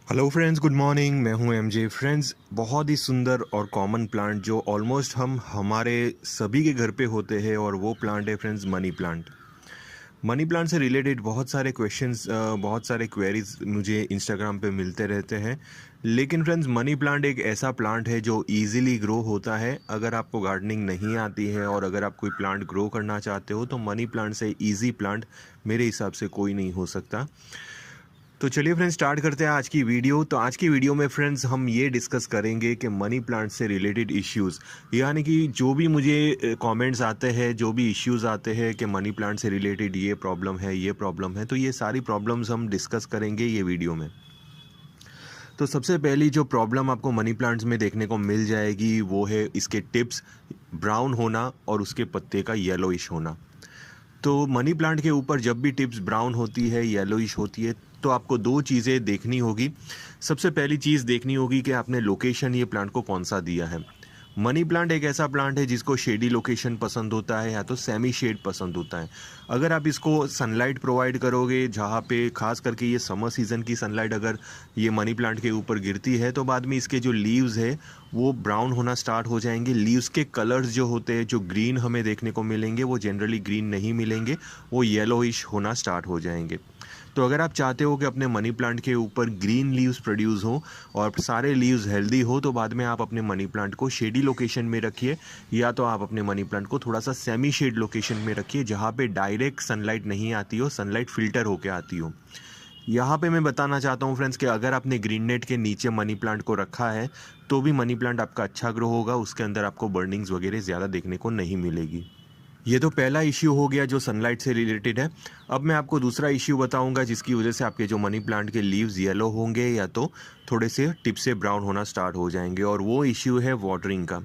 Hello friends, good morning. मैं हूं MJ. Friends, बहुत ही सुंदर और कॉमन प्लांट जो ऑलमोस्ट हम हमारे सभी के घर पे होते हैं और वो प्लांट है friends money plant. Money plant से रिलेटेड बहुत सारे क्वेश्चंस, बहुत सारे क्वेरीज मुझे इंस्टाग्राम पे मिलते रहते हैं। लेकिन फ्रेंड्स, मनी प्लांट एक ऐसा प्लांट है जो इजीली ग्रो होता है। अगर आपको गार्डनिंग नहीं आती है और अगर आप कोई प्लांट ग्रो करना चाहते हो तो मनी प्लांट से इजी प्लांट मेरे हिसाब से कोई नहीं हो सकता। तो चलिए फ्रेंड्स, स्टार्ट करते हैं आज की वीडियो। तो आज की वीडियो में फ्रेंड्स हम ये डिस्कस करेंगे कि मनी प्लांट से रिलेटेड इश्यूज़, यानी कि जो भी मुझे कमेंट्स आते हैं, जो भी इश्यूज़ आते हैं कि मनी प्लांट से रिलेटेड ये प्रॉब्लम है, ये प्रॉब्लम है, तो ये सारी प्रॉब्लम्स हम डिस्कस करेंगे ये वीडियो में। तो सबसे पहली जो प्रॉब्लम आपको मनी प्लांट्स में देखने को मिल जाएगी वो है इसके टिप्स ब्राउन होना और उसके पत्ते का येलोइश होना। तो मनी प्लांट के ऊपर जब भी टिप्स ब्राउन होती है, येलोइश होती है, तो आपको दो चीज़ें देखनी होगी। सबसे पहली चीज़ देखनी होगी कि आपने लोकेशन ये प्लांट को कौन सा दिया है। मनी प्लांट एक ऐसा प्लांट है जिसको शेडी लोकेशन पसंद होता है या तो सेमी शेड पसंद होता है। अगर आप इसको सनलाइट प्रोवाइड करोगे, जहाँ पे खास करके ये समर सीज़न की सनलाइट अगर ये मनी प्लांट के ऊपर गिरती है तो बाद में इसके जो लीव्स है वो ब्राउन होना स्टार्ट हो जाएंगे। लीव्स के कलर्स जो होते हैं, जो ग्रीन हमें देखने को मिलेंगे, वो जनरली ग्रीन नहीं मिलेंगे, वो येलोइश होना स्टार्ट हो जाएंगे। तो अगर आप चाहते हो कि अपने मनी प्लांट के ऊपर ग्रीन लीव्स प्रोड्यूस हो और सारे लीव्स हेल्दी हो, तो बाद में आप अपने मनी प्लांट को शेडी लोकेशन में रखिए, या तो आप अपने मनी प्लांट को थोड़ा सा सेमी शेड लोकेशन में रखिए जहाँ पे डायरेक्ट सनलाइट नहीं आती हो, सनलाइट फिल्टर होकर आती हो। यहाँ पे मैं बताना चाहता हूँ फ्रेंड्स कि अगर आपने ग्रीन नेट के नीचे मनी प्लांट को रखा है तो भी मनी प्लांट आपका अच्छा ग्रो होगा, उसके अंदर आपको बर्निंग्स वगैरह ज़्यादा देखने को नहीं मिलेगी। ये तो पहला इश्यू हो गया जो सनलाइट से रिलेटेड है। अब मैं आपको दूसरा इश्यू बताऊंगा जिसकी वजह से आपके जो मनी प्लांट के लीव्स येलो होंगे या तो थोड़े से टिप से ब्राउन होना स्टार्ट हो जाएंगे, और वो इश्यू है वाटरिंग का।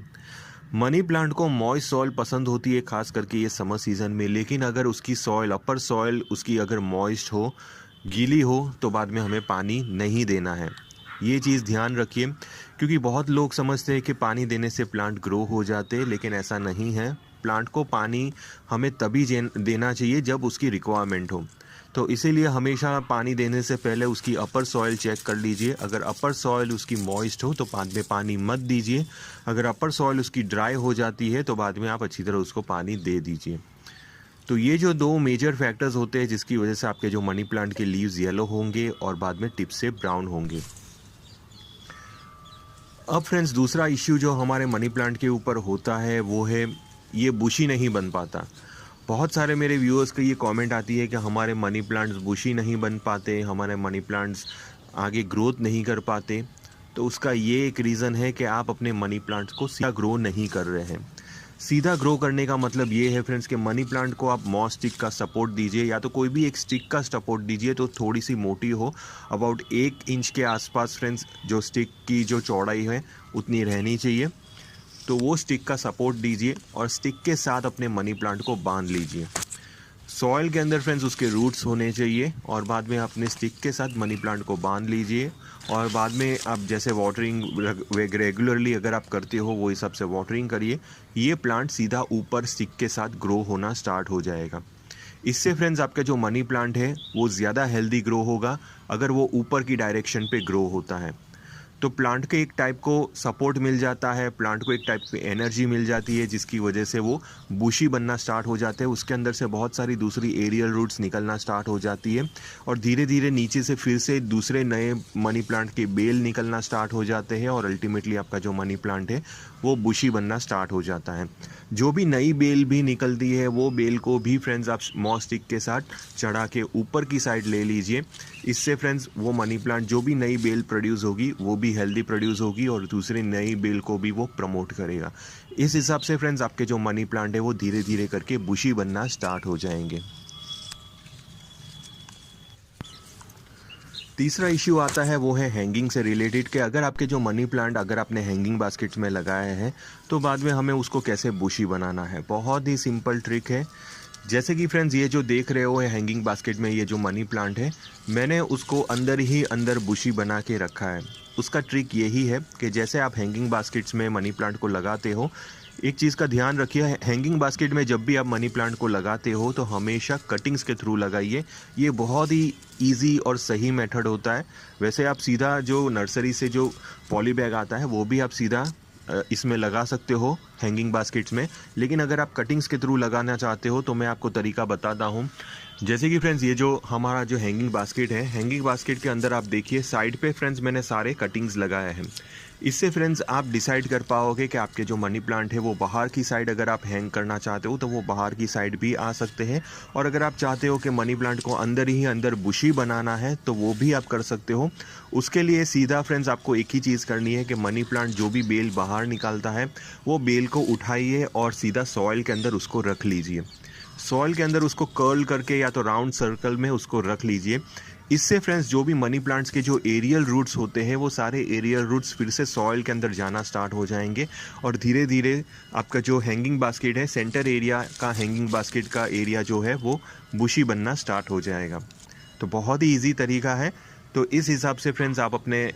मनी प्लांट को मॉइस्ट सॉइल पसंद होती है, खास करके ये समर सीजन में, लेकिन अगर उसकी सॉइल, अपर सॉइल उसकी अगर मॉइस्ट हो, गीली हो, तो बाद में हमें पानी नहीं देना है। ये चीज़ ध्यान रखिए, क्योंकि बहुत लोग समझते हैं कि पानी देने से प्लांट ग्रो हो जाते हैं, लेकिन ऐसा नहीं है। प्लांट को पानी हमें तभी देना चाहिए जब उसकी रिक्वायरमेंट हो। तो इसीलिए हमेशा पानी देने से पहले उसकी अपर सॉइल चेक कर लीजिए। अगर अपर सॉइल उसकी मॉइस्ट हो तो बाद में पानी मत दीजिए। अगर अपर सॉइल उसकी ड्राई हो जाती है तो बाद में आप अच्छी तरह उसको पानी दे दीजिए। तो ये जो दो मेजर फैक्टर्स होते हैं जिसकी वजह से आपके जो मनी प्लांट के लीव्स येलो होंगे और बाद में टिप से ब्राउन होंगे। अब फ्रेंड्स, दूसरा इश्यू जो हमारे मनी प्लांट के ऊपर होता है वो है ये बुशी नहीं बन पाता। बहुत सारे मेरे व्यूअर्स का ये कमेंट आती है कि हमारे मनी प्लांट्स बुशी नहीं बन पाते, हमारे मनी प्लांट्स आगे ग्रोथ नहीं कर पाते। तो उसका ये एक रीज़न है कि आप अपने मनी प्लांट्स को सीधा ग्रो नहीं कर रहे हैं। सीधा ग्रो करने का मतलब ये है फ्रेंड्स कि मनी प्लांट को आप मॉस स्टिक का सपोर्ट दीजिए, या तो कोई भी एक स्टिक का सपोर्ट दीजिए तो थोड़ी सी मोटी हो, अबाउट 1 इंच के आसपास फ्रेंड्स जो स्टिक की जो चौड़ाई है उतनी रहनी चाहिए। तो वो स्टिक का सपोर्ट दीजिए और स्टिक के साथ अपने मनी प्लांट को बांध लीजिए। सॉइल के अंदर फ्रेंड्स उसके रूट्स होने चाहिए, और बाद में अपने स्टिक के साथ मनी प्लांट को बांध लीजिए। और बाद में आप जैसे वाटरिंग रेगुलरली अगर आप करते हो वो हिसाब से वाटरिंग करिए। ये प्लांट सीधा ऊपर स्टिक के साथ ग्रो होना स्टार्ट हो जाएगा। इससे फ्रेंड्स आपका जो मनी प्लांट है वो ज़्यादा हेल्दी ग्रो होगा अगर वो ऊपर की डायरेक्शन पे ग्रो होता है। तो प्लांट के एक टाइप को सपोर्ट मिल जाता है, प्लांट को एक टाइप की एनर्जी मिल जाती है, जिसकी वजह से वो बुशी बनना स्टार्ट हो जाते हैं। उसके अंदर से बहुत सारी दूसरी एरियल रूट्स निकलना स्टार्ट हो जाती है, और धीरे धीरे नीचे से फिर से दूसरे नए मनी प्लांट के बेल निकलना स्टार्ट हो जाते हैं, और अल्टीमेटली आपका जो मनी प्लांट है वो बुशी बनना स्टार्ट हो जाता है। जो भी नई बेल भी निकलती है वो बेल को भी फ्रेंड्स आप मॉस स्टिक के साथ चढ़ा के ऊपर की साइड ले लीजिए। इससे फ्रेंड्स वो मनी प्लांट जो भी नई बेल प्रोड्यूस होगी वो भी हेल्दी प्रोड्यूस होगी और दूसरी नई बेल को भी वो प्रमोट करेगा। इस हिसाब से फ्रेंड्स आपके जो मनी प्लांट है वो धीरे धीरे करके बुशी बनना स्टार्ट हो जाएंगे। तीसरा इश्यू आता है वो है हैंगिंग से रिलेटेड, कि अगर आपके जो मनी प्लांट अगर आपने हैंगिंग बास्केट्स में लगाए हैं तो बाद में हमें उसको कैसे बुशी बनाना है। बहुत ही सिंपल ट्रिक है। जैसे कि फ्रेंड्स ये जो देख रहे हो हैंगिंग बास्केट में ये जो मनी प्लांट है, मैंने उसको अंदर ही अंदर बुशी बना के रखा है। उसका ट्रिक यही है कि जैसे आप हैंगिंग बास्केट्स में मनी प्लांट को लगाते हो, एक चीज़ का ध्यान रखिए, हैंगिंग बास्केट में जब भी आप मनी प्लांट को लगाते हो तो हमेशा कटिंग्स के थ्रू लगाइए। ये बहुत ही ईजी और सही मेथड होता है। वैसे आप सीधा जो नर्सरी से जो पॉली बैग आता है वो भी आप सीधा इसमें लगा सकते हो हैंगिंग बास्केट्स में, लेकिन अगर आप कटिंग्स के थ्रू लगाना चाहते हो तो मैं आपको तरीका बताता हूँ। जैसे कि फ्रेंड्स ये जो हमारा जो हैंगिंग बास्केट है, हैंगिंग बास्केट के अंदर आप देखिए साइड पे फ्रेंड्स मैंने सारे कटिंग्स लगाए हैं। इससे फ्रेंड्स आप डिसाइड कर पाओगे कि आपके जो मनी प्लांट है वो बाहर की साइड अगर आप हैंग करना चाहते हो तो वो बाहर की साइड भी आ सकते हैं, और अगर आप चाहते हो कि मनी प्लांट को अंदर ही अंदर बुशी बनाना है तो वो भी आप कर सकते हो। उसके लिए सीधा फ्रेंड्स आपको एक ही चीज़ करनी है कि मनी प्लांट जो भी बेल बाहर निकालता है वो बेल को उठाइए और सीधा सॉइल के अंदर उसको रख लीजिए। सॉइल के अंदर उसको कर्ल करके या तो राउंड सर्कल में उसको रख लीजिए। इससे फ्रेंड्स जो भी मनी प्लांट्स के जो एरियल रूट्स होते हैं वो सारे एरियल रूट्स फिर से सॉइल के अंदर जाना स्टार्ट हो जाएंगे, और धीरे धीरे आपका जो हैंगिंग बास्केट है, सेंटर एरिया का हैंगिंग बास्केट का एरिया जो है वो बुशी बनना स्टार्ट हो जाएगा। तो बहुत ही ईजी तरीका है। तो इस हिसाब से फ्रेंड्स आप अपने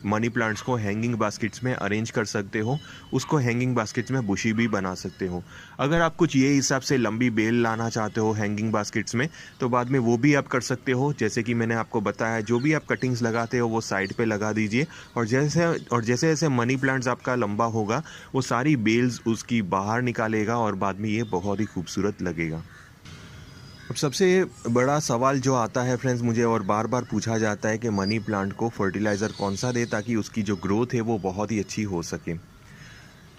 मनी प्लांट्स को हैंगिंग बास्केट्स में अरेंज कर सकते हो, उसको हैंगिंग बास्केट्स में बुशी भी बना सकते हो। अगर आप कुछ ये हिसाब से लंबी बेल लाना चाहते हो हैंगिंग बास्केट्स में तो बाद में वो भी आप कर सकते हो। जैसे कि मैंने आपको बताया, जो भी आप कटिंग्स लगाते हो वो साइड पे लगा दीजिए, और जैसे जैसे मनी प्लांट्स आपका लंबा होगा वो सारी बेल्स उसकी बाहर निकालेगा और बाद में ये बहुत ही खूबसूरत लगेगा। अब सबसे बड़ा सवाल जो आता है फ्रेंड्स मुझे और बार बार पूछा जाता है कि मनी प्लांट को फर्टिलाइज़र कौन सा दे ताकि उसकी जो ग्रोथ है वो बहुत ही अच्छी हो सके।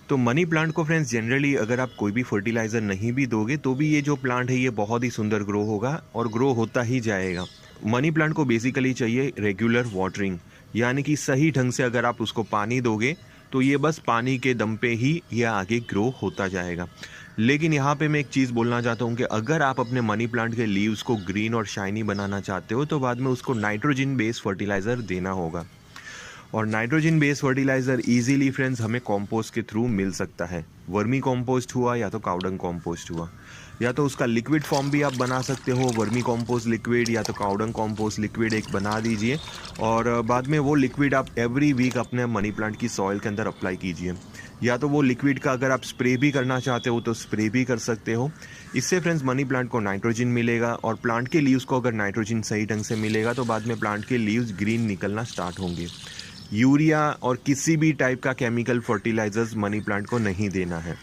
तो मनी प्लांट को फ्रेंड्स जनरली अगर आप कोई भी फर्टिलाइज़र नहीं भी दोगे तो भी ये जो प्लांट है ये बहुत ही सुंदर ग्रो होगा और ग्रो होता ही जाएगा। मनी प्लांट को बेसिकली चाहिए रेगुलर वाटरिंग, यानी कि सही ढंग से अगर आप उसको पानी दोगे तो ये बस पानी के दम पे ही ये आगे ग्रो होता जाएगा। लेकिन यहाँ पे मैं एक चीज़ बोलना चाहता हूँ कि अगर आप अपने मनी प्लांट के लीव्स को ग्रीन और शाइनी बनाना चाहते हो तो बाद में उसको नाइट्रोजन बेस्ड फर्टिलाइज़र देना होगा। और nitrogen based fertiliser easily friends हमें कंपोस्ट के थ्रू मिल सकता है। वर्मी कंपोस्ट हुआ या तो काउडंग कंपोस्ट हुआ, या तो उसका लिक्विड फॉर्म भी आप बना सकते हो, वर्मी कंपोस्ट लिक्विड या तो काउडंग कंपोस्ट लिक्विड एक बना दीजिए, और बाद में वो लिक्विड आप एवरी वीक अपने मनी प्लांट की सॉइल के अंदर अप्लाई कीजिए। या तो वो लिक्विड का अगर आप स्प्रे भी करना चाहते हो तो स्प्रे भी कर सकते हो। इससे फ्रेंड्स मनी प्लांट को नाइट्रोजन मिलेगा, और प्लांट के लीव्स को अगर नाइट्रोजन सही ढंग से मिलेगा तो बाद में प्लांट के लीव्स ग्रीन निकलना स्टार्ट होंगे। यूरिया और किसी भी टाइप का केमिकल फर्टिलाइजर्स मनी प्लांट को नहीं देना है।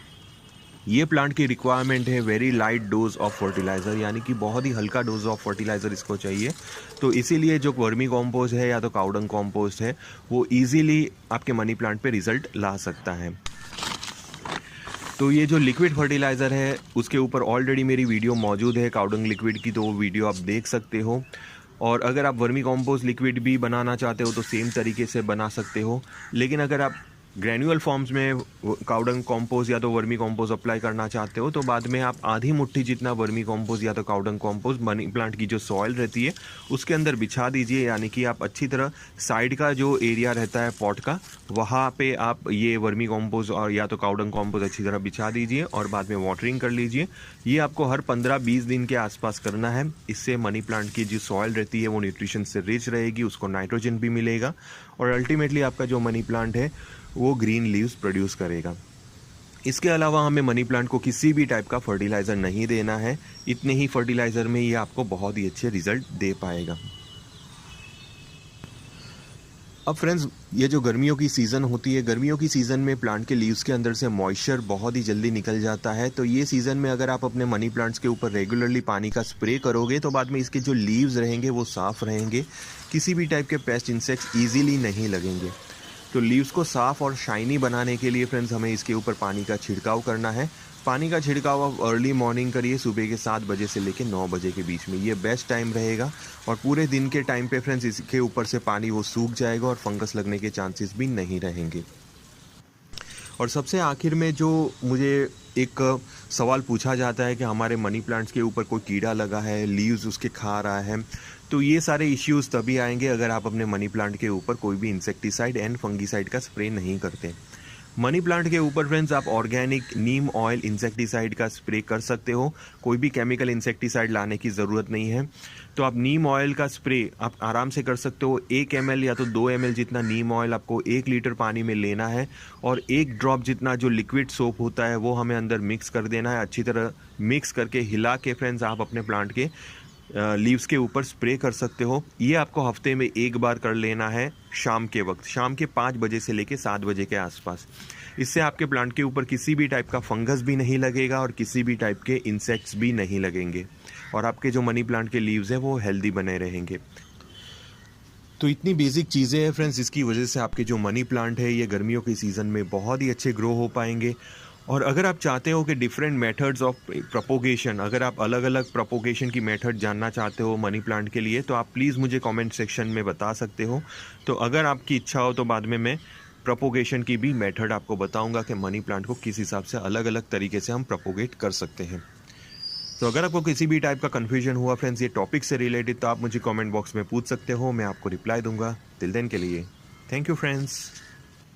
ये प्लांट की रिक्वायरमेंट है very light dose of fertiliser, यानी कि बहुत ही हल्का डोज ऑफ फर्टिलाइज़र इसको चाहिए। तो इसीलिए जो वर्मी कंपोस्ट है या तो काउडंग कंपोस्ट है वो इजीली आपके मनी प्लांट पे रिजल्ट ला सकता है। तो ये जो लिक्विड फर्टिलाइज़र है उसके ऊपर ऑलरेडी मेरी वीडियो मौजूद है काउडंग लिक्विड की, तो वो वीडियो आप देख सकते हो। और अगर आप वर्मी कंपोस्ट लिक्विड भी बनाना चाहते हो तो सेम तरीके से बना सकते हो। लेकिन अगर आप ग्रैन्युअल फॉर्म्स में काउडंग कंपोस्ट या तो वर्मी कंपोस्ट अप्लाई करना चाहते हो तो बाद में आप आधी मुट्ठी जितना वर्मी कंपोस्ट या तो काउडंग कंपोस्ट मनी प्लांट की जो सॉइल रहती है उसके अंदर बिछा दीजिए, यानी कि आप अच्छी तरह साइड का जो एरिया रहता है पॉट का वहाँ पे आप ये वर्मी कंपोस्ट और या तो काउडंग कंपोस्ट अच्छी तरह बिछा दीजिए और बाद में वाटरिंग कर लीजिए। ये आपको हर 15-20 दिन के आसपास करना है। इससे मनी प्लांट की जो सॉइल रहती है वो न्यूट्रिशन से रिच रहेगी, उसको नाइट्रोजन भी मिलेगा, और अल्टीमेटली आपका जो मनी प्लांट है वो ग्रीन लीव्स प्रोड्यूस करेगा। इसके अलावा हमें मनी प्लांट को किसी भी टाइप का फर्टिलाइज़र नहीं देना है। इतने ही फर्टिलाइज़र में ये आपको बहुत ही अच्छे रिजल्ट दे पाएगा। अब फ्रेंड्स ये जो गर्मियों की सीज़न होती है, गर्मियों की सीज़न में प्लांट के लीव्स के अंदर से मॉइस्चर बहुत ही जल्दी निकल जाता है। तो ये सीज़न में अगर आप अपने मनी प्लांट्स के ऊपर रेगुलरली पानी का स्प्रे करोगे तो बाद में इसके जो लीव्स रहेंगे वो साफ़ रहेंगे, किसी भी टाइप के पेस्ट इंसेक्ट्स ईजीली नहीं लगेंगे। तो लीव्स को साफ़ और शाइनी बनाने के लिए फ्रेंड्स हमें इसके ऊपर पानी का छिड़काव करना है। पानी का छिड़काव आप अर्ली मॉर्निंग करिए, सुबह के 7 बजे से लेकर 9 बजे के बीच में, ये बेस्ट टाइम रहेगा। और पूरे दिन के टाइम पे फ्रेंड्स इसके ऊपर से पानी वो सूख जाएगा और फंगस लगने के चांसेस भी नहीं रहेंगे। और सबसे आखिर में जो मुझे एक सवाल पूछा जाता है कि हमारे मनी प्लांट्स के ऊपर कोई कीड़ा लगा है, लीव्स उसके खा रहा है, तो ये सारे इश्यूज़ तभी आएंगे अगर आप अपने मनी प्लांट के ऊपर कोई भी इंसेक्टिसाइड एंड फंगीसाइड का स्प्रे नहीं करते। मनी प्लांट के ऊपर फ्रेंड्स आप ऑर्गेनिक नीम ऑयल इंसेक्टिसाइड का स्प्रे कर सकते हो, कोई भी केमिकल इंसेक्टिसाइड लाने की ज़रूरत नहीं है। तो आप नीम ऑयल का स्प्रे आप आराम से कर सकते हो। 1 ml या तो 2 ml जितना नीम ऑयल आपको 1 लीटर पानी में लेना है और 1 ड्रॉप जितना जो लिक्विड सोप होता है वो हमें अंदर मिक्स कर देना है। अच्छी तरह मिक्स करके हिला के फ्रेंड्स आप अपने प्लांट के लीव्स के ऊपर स्प्रे कर सकते हो। ये आपको हफ्ते में 1 बार कर लेना है, शाम के वक्त, शाम के 5 बजे से लेके 7 बजे के आसपास। इससे आपके प्लांट के ऊपर किसी भी टाइप का फंगस भी नहीं लगेगा और किसी भी टाइप के इंसेक्ट्स भी नहीं लगेंगे और आपके जो मनी प्लांट के लीव्स हैं वो हेल्दी बने रहेंगे। तो इतनी बेसिक चीज़ें हैं फ्रेंड्स, इसकी वजह से आपके जो मनी प्लांट है ये गर्मियों के सीज़न में बहुत ही अच्छे ग्रो हो पाएंगे। और अगर आप चाहते हो कि डिफरेंट मेथड्स ऑफ प्रोपोगेशन, अगर आप अलग अलग प्रोपोगेशन की मेथड जानना चाहते हो मनी प्लांट के लिए, तो आप प्लीज़ मुझे कमेंट सेक्शन में बता सकते हो। तो अगर आपकी इच्छा हो तो बाद में मैं प्रोपोगेशन की भी मेथड आपको बताऊंगा कि मनी प्लांट को किस हिसाब से अलग अलग तरीके से हम प्रोपोगेट कर सकते हैं। तो अगर आपको किसी भी टाइप का कन्फ्यूजन हुआ फ्रेंड्स ये टॉपिक से रिलेटेड, तो आप मुझे कमेंट बॉक्स में पूछ सकते हो, मैं आपको रिप्लाई दूंगा। टिल देन के लिए थैंक यू फ्रेंड्स।